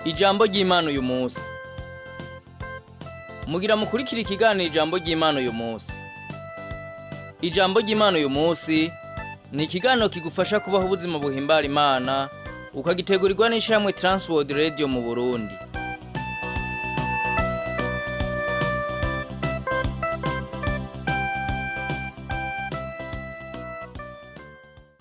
Ijambo ry'Imana uyu munsi. Mugira mukurikira ikiganiro ijambo ry'Imana uyu munsi. Ijambo ry'Imana uyu munsi ni ikiganiro kigufasha kubaho ubuzima buhimbara Imana, ukagitegurirwa n'ishyirahamwe Transworld Radio mu Burundi.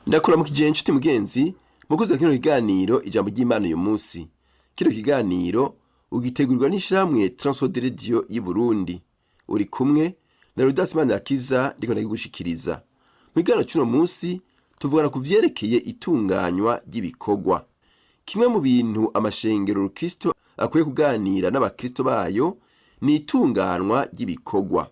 Ndakora mu kijeni nshuti mugenzi, mukuze kino kiganiro ijambo ry'Imana uyu munsi. Kino kiganiro ugitegurirwa n'ishyirahamwe Transworld Radio y'u Burundi. Uri kumwe na Rudasimana Yakiza ndiko ndagigushikiriza. Mu kiganiro cy'uno munsi tuvugana ku vyerekeye itunganywa ry'ibikorwa. Kimwe mu bintu amashengero Kristo akwiye kuganira n'abakristo bayo ni itunganwa ry'ibikorwa.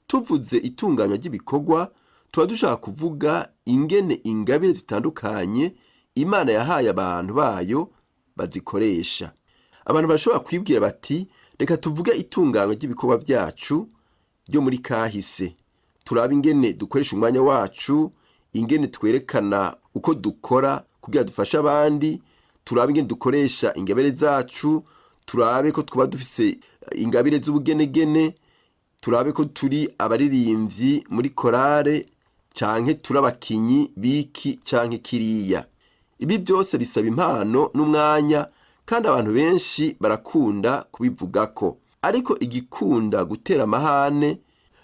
Tuvuze itunganywa ry'ibikorwa tuba dushaka kuvuga ingene ingabire zitandukanye Imana yahaye abantu bayo bazikoresha. Abantu bashobora kwibwira bati reka tuvuge itunganywa ry'ibikorwa byacu byo muri kahise. Turaba ingene dukoresha umwanya wacu, ingene twerekana uko dukora kugira dufashe abandi, turabe ingene dukoresha ingabire zacu, turabe ko twaba dufise ingabire z'ubugenegene, turabe ko turi abaririmbyi muri korale canke turabakinyi biki canke kiriya. Ibi byose bisaba impano n'umwanya kandi abantu benshi barakunda kubivugako. Ariko igikunda gutera amahane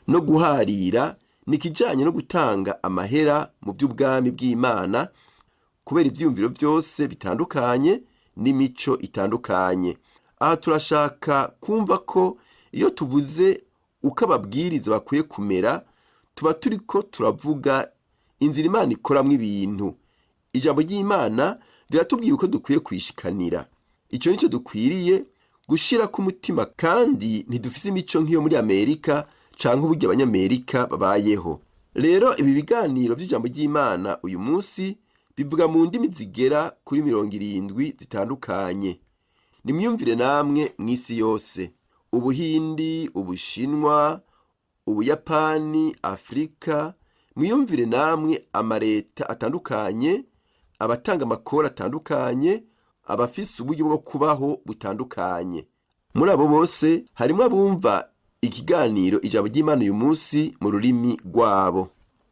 no guharira ni kijanye no gutanga amahera mu by'ubwami bw'Imana kubera ivyiyumviro byose bitandukanye n'imico itandukanye. Aha turashaka kumva ko iyo tuvuze uko ababwiriza bakwiye kumera tuba turiko turavuga inzira Imana ikoramwo ibintu. Ijambo ry'Imana riratubwiye uko dukwiye kwishikanira. Ico nico dukwiriye gushira ku mutima, kandi ntidufise imico nk'iyo muri Amerika canke uburyo abanyamerika babayeho. Rero ibi biganiro by'ijambo ry'Imana uyu munsi bivuga mu ndimi zigera kuri 70 zitandukanye. Nimyumvire namwe mw'isi yose: Ubuhindi, Ubushinwa, Ubuyapani, Afrika. Mwiyumvire namwe amareta atandukanye, abatanga amakuru atandukanye, abafise uburyo bwo kubaho butandukanye. Muri abo bose harimo abumva ikiganiro ijambo ry'Imana uyu munsi mu rurimi rwabo.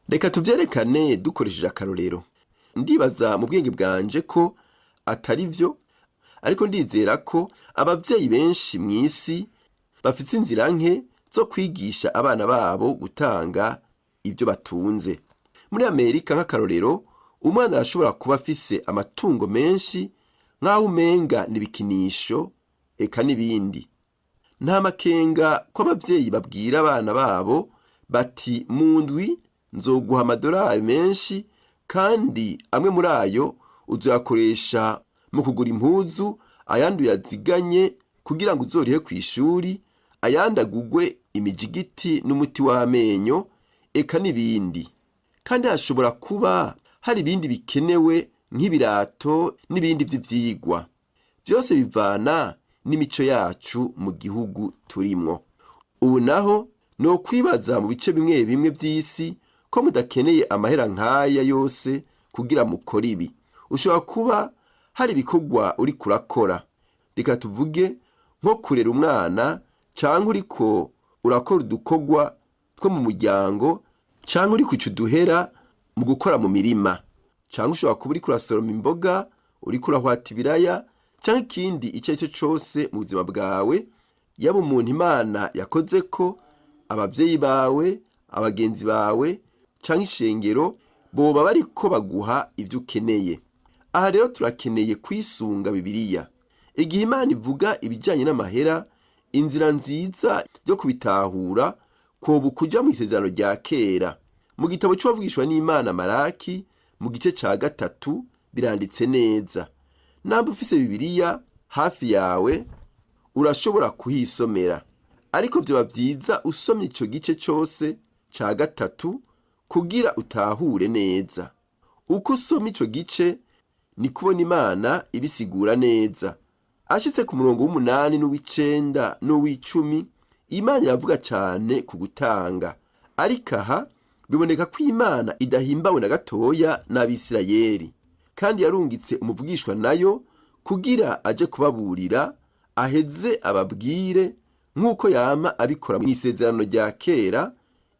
Reka tuvyerekane dukoresheje akarorero. Ndibaza mu bwenge bwanje ko atari vyo, ariko ndizera ko abavyeyi benshi mw'isi bafite inzira nke zo kwigisha abana babo gutanga ibyo batunze. Muri Amerika nk'akarorero, umwana arashobora kuba afise amatungo menshi nk'aho umenga n'ibikinisho eka n'ibindi. Nta makenga ko abavyeyi babwira abana babo bati mu ndwi nzoguha amadolari menshi kandi amwe muri ayo uzoyakoresha mu kugura impuzu, ayandi uyaziganye kugira ngo uzorihe kw'ishuri, ayandi agugwe imijigiti n'umuti w'amenyo eka n'ibindi. Kandi hashobora kuba hari ibindi bikenewe nk'ibirato n'ibindi vy'ivyigwa. Vyose bivana n'imico yacu mu gihugu turimwo. Ubu naho no kwibaza mu bice bimwe bimwe vy'isi ko mudakeneye amahera nkaya yose kugira mukora ibi. Ushobora kuba hari ibikorwa uri kurakora. Reka tuvuge nko kurera umwana, canke uriko urakora udukorwa two mu muryango, canke uri kuca uduhera mu gukora mu mirima, canke ushobora kuba uri kurasoroma imboga, uri kurahwata ibiraya, canke ikindi icyo ari cyo cose mu buzima bwawe. Yaba umuntu Imana yakoze ko, abavyeyi bawe, abagenzi bawe, canke ishengero, boba bariko baguha ivyo ukeneye. Aha rero turakeneye kwisunga Bibiliya. Igihe Imana ivuga ibijanye n'amahera, inzira nziza yo kubitahura koba kuja mu isezerano rya kera. Mu gitabo c'abavugishwa n'Imana Maraki mu gice ca 3 biranditse neza. Namba ufise Bibiliya hafi yawe urashobora kuhisomera, ariko vyoba vyiza usomye ico gice cose ca 3 kugira utahure neza. Uko usoma ico gice ni kubona Imana ibisigura neza. Ashitse ku murongo w'8 n'uw'9 n'uw'10, Imana yavuga cane ku gutanga. Ariko aha biboneka ko Imana idahimbawe na gatoya n'Abisirayeli, kandi yarungitse umuvugishwa nayo kugira aje kubaburira aheze ababwire nk'uko yama abikora mu isezerano rya kera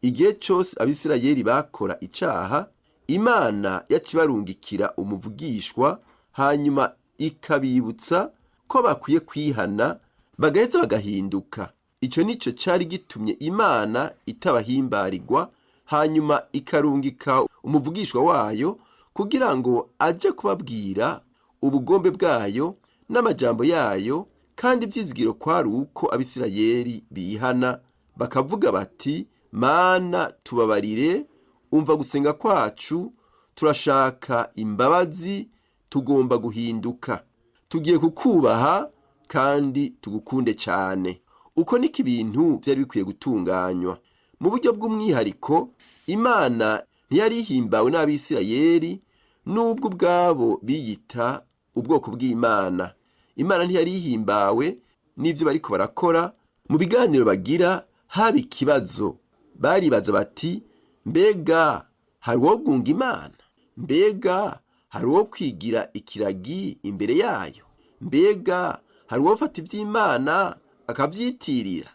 igihe cyose abisirayeli bakora icaha, Imana yacibarungikira umuvugishwa hanyuma ikabibutsa ko bakwiye kwihana bagaheza bagahinduka. Ico nico cari gitumye Imana itabahimbarirwa, hanyuma ikarungika umuvugishwa wayo kugira ngo aje kubabwira ubugombe bwayo n'amajambo yayo, kandi ivyizigiro kwari uko abisirayeli bihana bakavuga bati, Mana tubabarire, umva gusenga kwacu, turashaka imbabazi, tugomba guhinduka, tugiye kukubaha kandi tugukunde cyane. Uko niko ibintu byari bikwiye gutunganywa. Mu buryo bw'umwihariko, Imana ntiyari ihimbawe n'abisirayeli nubwo ubwabo biyita ubwoko bw'Imana. Imana ntiyari ihimbawe n'ivyo bariko barakora. Mu biganiro bagira haba ikibazo, baribaza bati, mbega hari uwo gunga Imana? Mbega hari uwo kwigira ikiragi imbere yayo? Mbega hari uwo fata ivy'Imana akavyitirira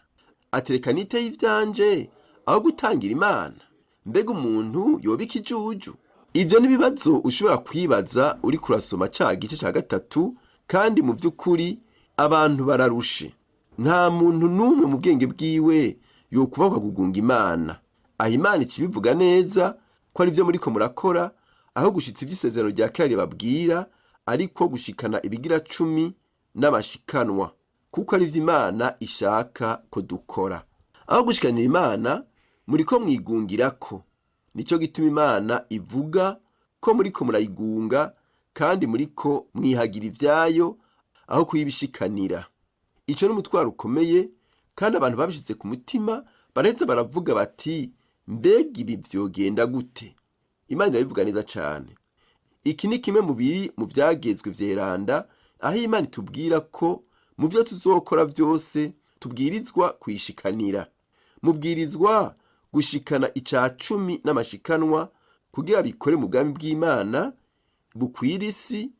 atereka niteye ivyanje aho gutangira Imana? Mbega umuntu yoba ikijuju? Ivyo n'ibibazo ushobora kwibaza uri kurasoma ca gice ca gatatu, kandi mu vy'ukuri abantu bararushe. Nta muntu n'umwe mu bwenge bwiwe yokubahwa gugunga Imana. Aho Imana ikibivuga neza ko ari vyo muriko murakora, aho gushitsa ivy'isezerano rya kera babwira, ariko gushikana ibigira 10 n'amashikanwa, kuko ari vyo Imana ishaka ko dukora. Aho gushikanira Imana muriko mwigungirako. Nico gituma Imana ivuga ko muriko murayigunga kandi muriko mwihagira ivyayo aho kuyibishikanira. Ico n'umutwaro ukomeye, kandi abantu babishize ku mutima baraheza baravuga bati, mbega ibi vyogenda gute? Imana irabivuga neza cane. Iki ni kimwe mu biri mu vyagezwe vyeranda, aho Imana itubwira ko mu vyo tuzokora vyose tubwirizwa kuyishikanira. Mubwirizwa gushikana ica 10 n'amashikanwa kugira bikore mu bwami bw'Imana bukwira isi,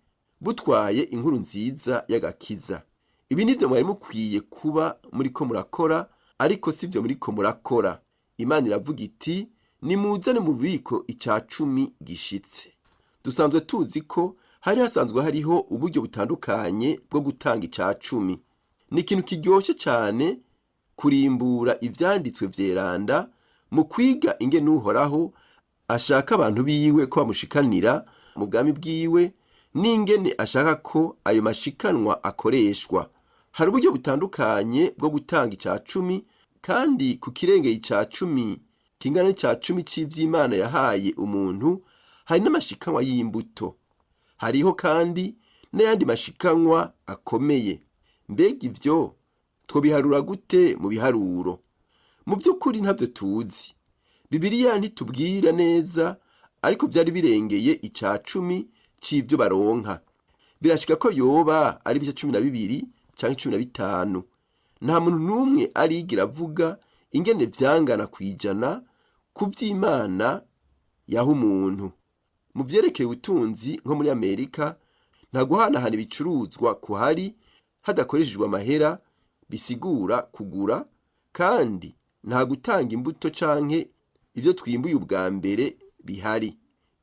butwaye inkuru nziza y'agakiza. Ibi nivyo mwari mukwiye kuba muriko murakora, ariko sivyo muriko murakora. Imana iravuga iti, nimuzane mu bubiko ica 10 gishitse. Dusanzwe tuzi ko hari hasanzwe hariho uburyo butandukanye bwo gutanga ica 10. Ni ikintu kiryoshe cyane kurimbura ivyanditswe vyeranda mu kwiga ingene Uhoraho ashaka abantu biwe ko bamushikanira mu bwami bwiwe, n'ingene ashaka ko ayo mashikanwa akoreshwa. Hari uburyo butandukanye bwo gutanga ica 10, kandi ku kirengeye ica 10 kingana n'ica 10 c'ivy'Imana yahaye umuntu, hari n'amashikanwa y'imbuto. Hariho kandi n'ayandi mashikanwa akomeye. Mbega ivyo twobiharura gute mu biharuro? Mu vy'ukuri ntavyo tuzi. Bibiliya ntitubwira neza, ariko vyari birengeye ica 10 c'ivyo baronka. Birashika ko yoba ari ibice 12 canke 15. Nta muntu n'umwe arigira avuga ingene vyangana kwijana ku vy'Imana yaha umuntu. Mu vyerekeye ubutunzi nko muri Amerika, nta guhanahana ibicuruzwa kuhari hadakoreshejwe amahera, bisigura kugura, kandi nta gutanga imbuto canke ivyo twimbuye ubwa mbere bihari.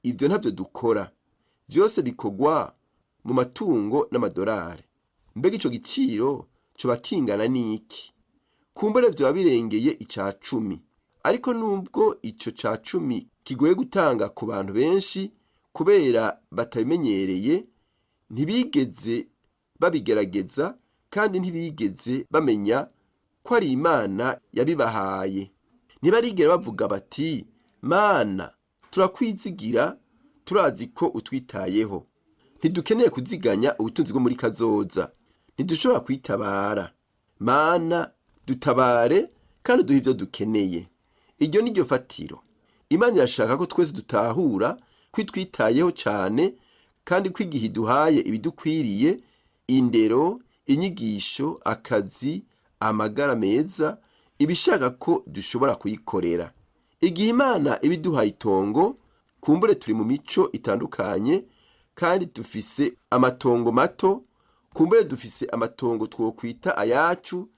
Ivyo ntavyo dukora. Vyose bikogwa mu matungo n'amadolari. Mbega ico giciro coba kingana n'iki? Kumbure vyoba birengeye ica 10. Ariko nubwo ico ca 10 kigoye gutanga ku bantu benshi kubera batabimenyereye, ntibigeze babigerageza, kandi ntibigeze bamenya ko ari Imana yabibahaye. Ntibarigera bavuga bati, Mana turakwizigira, turazi ko utwitayeho. Ntidukeneye kuziganya ubutunzi bwo muri kazoza. Ntidushobora kwitabara. Mana dutabare kandi duhe ivyo dukeneye. Iryo ni ryo fatiro. Imana irashaka ko twese dutahura kwitwitayeho cyane, kandi kwigihe duhaye ibidukwiriye, indero, inyigisho, akazi, amagara meza, ibishaka ko dushobora kuyikorera. Igihe Imana ibiduhaye itongo, kumbure turi mu mico itandukanye, kandi dufise amatongo mato, kumbere dufise amatongo twokwita ayacu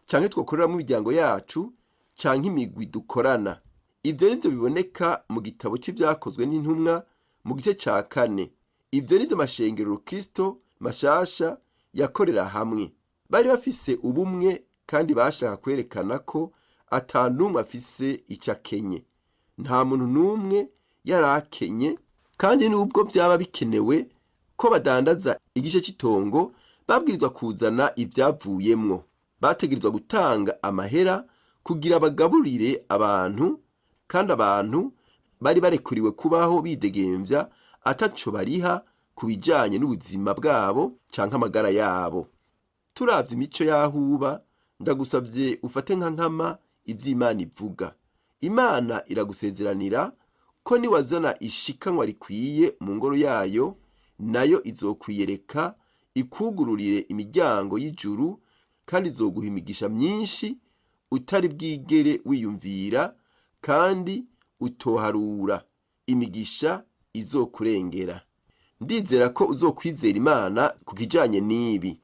canke twokorera mu miryango yacu canke imigwi dukorana. Ivyo nivyo biboneka mu gitabo c'ivyakozwe n'intumwa mu gice ca 4. Ivyo nivyo mashengero Kristo mashasha yakorera hamwe. Bari bafise ubumwe kandi bashaka kwerekana ko atanumwe afise ico akenye. Nta muntu numwe yarakenye, kandi nubwo byaba bikenewe ko badandaza igice cy'itongo, babwirizwa kuzana ivyavuyemwo. Bategerezwa gutanga amahera kugira bagaburire abantu, kandi abantu bari barekuriwe kubaho bidegemvya ataco bariha kubijanye n'ubuzima bwabo canke amagara yabo. Turavye imico yahuba, ndagusavye ufate nka nkama ivy'Imana ivuga. Imana iragusezeranira ko niwazana ishikanwa rikwiye mu ngoro yayo, nayo izokwiyereka ikugururire imiryango y'ijuru, kandi izoguha imigisha myinshi utari bwigere wiyumvira, kandi utoharura. Imigisha izokurengera. Ndizera ko uzokwizera Imana ku kijanye n'ibi.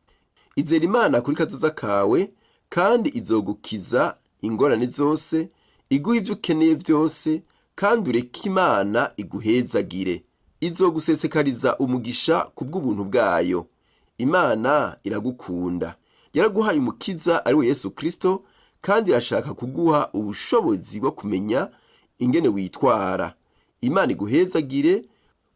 Izera Imana kuri kazoza kawe, kandi izogukiza ingorane zose, iguha ivyo ukeneye vyose, kandi ureke Imana iguhezagire. Izogusesekariza umugisha kubw'ubuntu bwayo. Imana iragukunda. Yaraguhaye umukiza ari we Yesu Kristo, kandi irashaka kuguha ubushobozi bwo kumenya ingene witwara. Imana iguhezagire,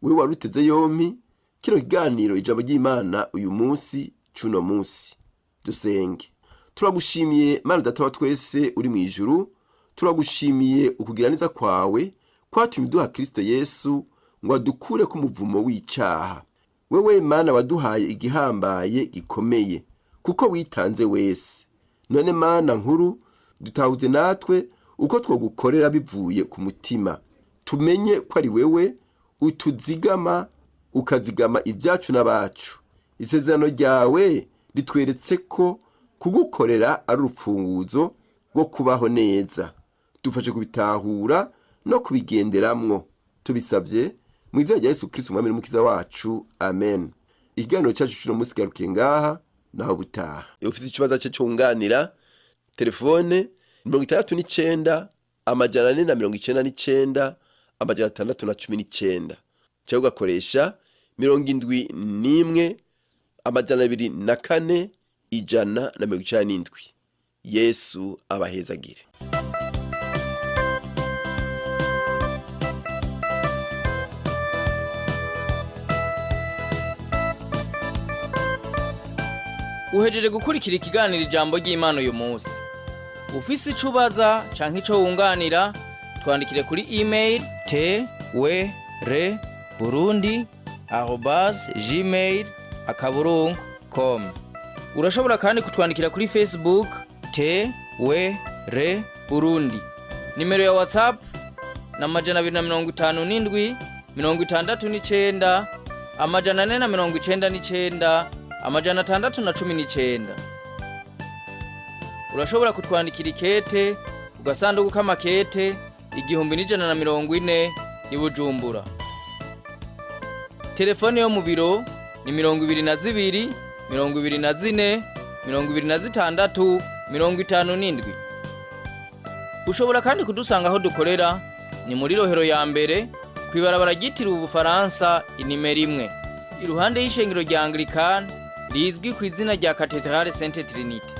we waruteze yompi kino kiganiro ijambo ry'Imana uyu munsi cuno munsi. Dusenge. Turagushimiye Mana Data wa twese uri mu ijuru, turagushimiye ukugira neza kwawe kwatumye duha Kristo Yesu ngo adukure ku muvumo w'icaha. Wewe Mana waduhaye igihambaye gikomeye, kuko witanze wese. None Mana nkuru, dutahuze natwe uko twogukorera bivuye ku mutima. Tumenye ko ari wewe utuzigama, ukazigama ibyacu n'abacu. Isezerano ryawe ritweretse ko kugukorera ari urufunguzo rwo kubaho neza. Dufashe kubitahura no kubigenderamwo. Tubisavye mu izina rya Yesu Kristo umwami n'umukiza wacu. Amen. Ikiganiro cyacu cy'uno munsi garukiye ngaha, naho butaha. Ufite ikibazo cyo cunganira, telefone 69 499 619, cyangwa ugakoresha 71 204 197. Yesu abahezagire. Uhejeje gukurikira ikiganiro ijambo ry'Imana uyu munsi. Ufise ico ubaza canke ico wunganira, twandikire kuri email twereburundi@gmail.com. Urashobora kandi kutwandikira kuri Facebook Burundi. Nimero ya Whatsapp na 257 69 499 619. Urashobora kutwandikira ikete ugasanduku k'amakete 1140 i Bujumbura. Telefone yo mu biro ni 22 24 26 57. Ushobora kandi kudusanga aho dukorera ni muri Rohero ya mbere kwibarabara ryitiriwe Ubufaransa inimero 1, iruhande y'ishengero rya Anglikani rizwi ku izina rya Cathedrale Sainte Trinité.